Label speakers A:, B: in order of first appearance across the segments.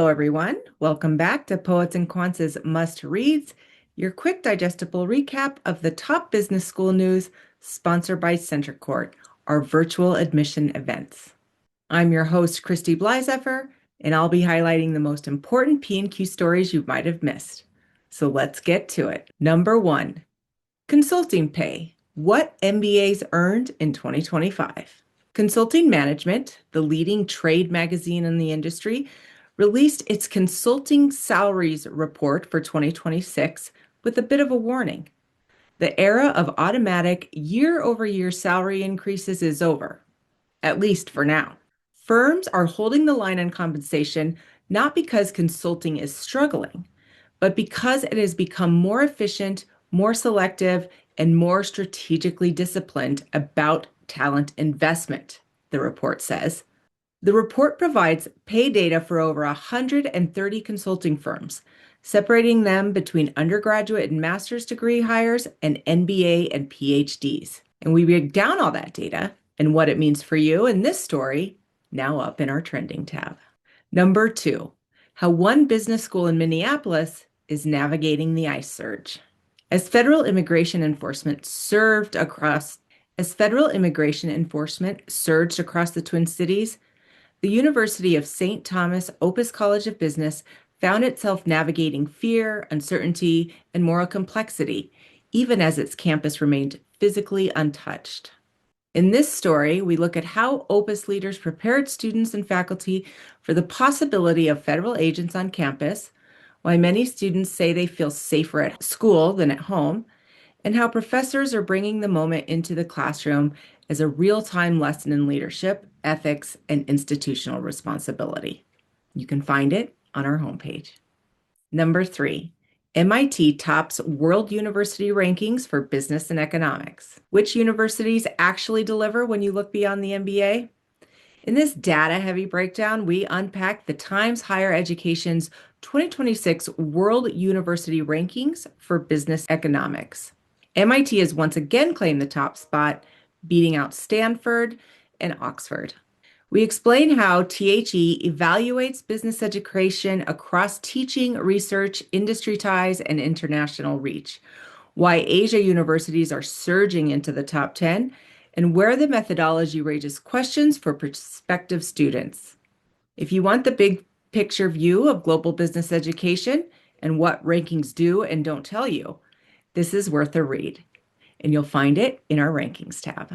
A: Hello, everyone. Welcome back to Poets and Quants' Must Reads, your quick digestible recap of the top business school news sponsored by Center Court, our virtual admission events. I'm your host, Christy Blyzeffer, and I'll be highlighting the most important P&Q stories you might have missed. So let's get to it. Number 1, consulting pay. What MBAs earned in 2025? Consulting Management, the leading trade magazine in the industry, released its consulting salaries report for 2026 with a bit of a warning. The era of automatic year-over-year salary increases is over, at least for now. Firms are holding the line on compensation not because consulting is struggling, but because it has become more efficient, more selective, and more strategically disciplined about talent investment, the report says. The report provides pay data for over 130 consulting firms, separating them between undergraduate and master's degree hires and MBA and PhDs. And we break down all that data and what it means for you in this story, now up in our trending tab. Number 2, how one business school in Minneapolis is navigating the ICE surge. As federal immigration enforcement surged across the Twin Cities, the University of St. Thomas Opus College of Business found itself navigating fear, uncertainty, and moral complexity, even as its campus remained physically untouched. In this story, we look at how Opus leaders prepared students and faculty for the possibility of federal agents on campus, why many students say they feel safer at school than at home, and how professors are bringing the moment into the classroom as a real-time lesson in leadership, ethics, and institutional responsibility. You can find it on our homepage. Number 3, MIT tops world university rankings for business and economics. Which universities actually deliver when you look beyond the MBA? In this data-heavy breakdown, we unpack the Times Higher Education's 2026 World University Rankings for Business Economics. MIT has once again claimed the top spot, beating out Stanford and Oxford. We explain how THE evaluates business education across teaching, research, industry ties, and international reach, why Asia universities are surging into the top 10, and where the methodology raises questions for prospective students. If you want the big picture view of global business education and what rankings do and don't tell you, this is worth a read, and you'll find it in our rankings tab.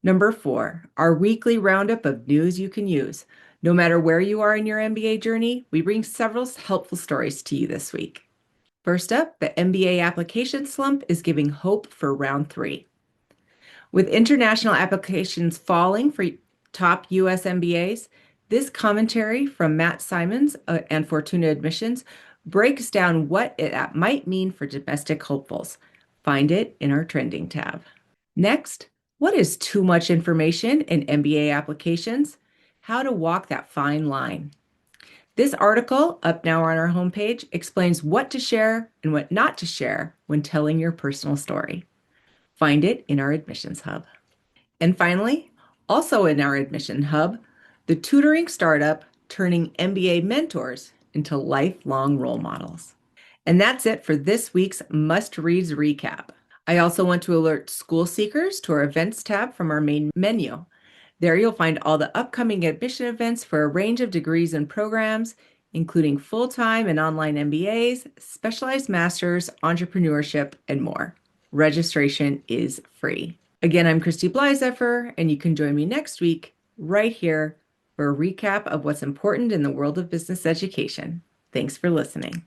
A: Number 4, our weekly roundup of news you can use. No matter where you are in your MBA journey, we bring several helpful stories to you this week. First up, the MBA application slump is giving hope for round 3. With international applications falling for top U.S. MBAs, this commentary from Matt Simons and Fortuna Admissions breaks down what it might mean for domestic hopefuls. Find it in our trending tab. Next, what is too much information in MBA applications? How to walk that fine line. This article, up now on our homepage, explains what to share and what not to share when telling your personal story. Find it in our admissions hub. And finally, also in our admission hub, the tutoring startup turning MBA mentors into lifelong role models. And that's it for this week's Must Reads recap. I also want to alert school seekers to our events tab from our main menu. There you'll find all the upcoming admission events for a range of degrees and programs, including full-time and online MBAs, specialized masters, entrepreneurship, and more. Registration is free. Again, I'm Christy Blyzeffer, and you can join me next week right here for a recap of what's important in the world of business education. Thanks for listening.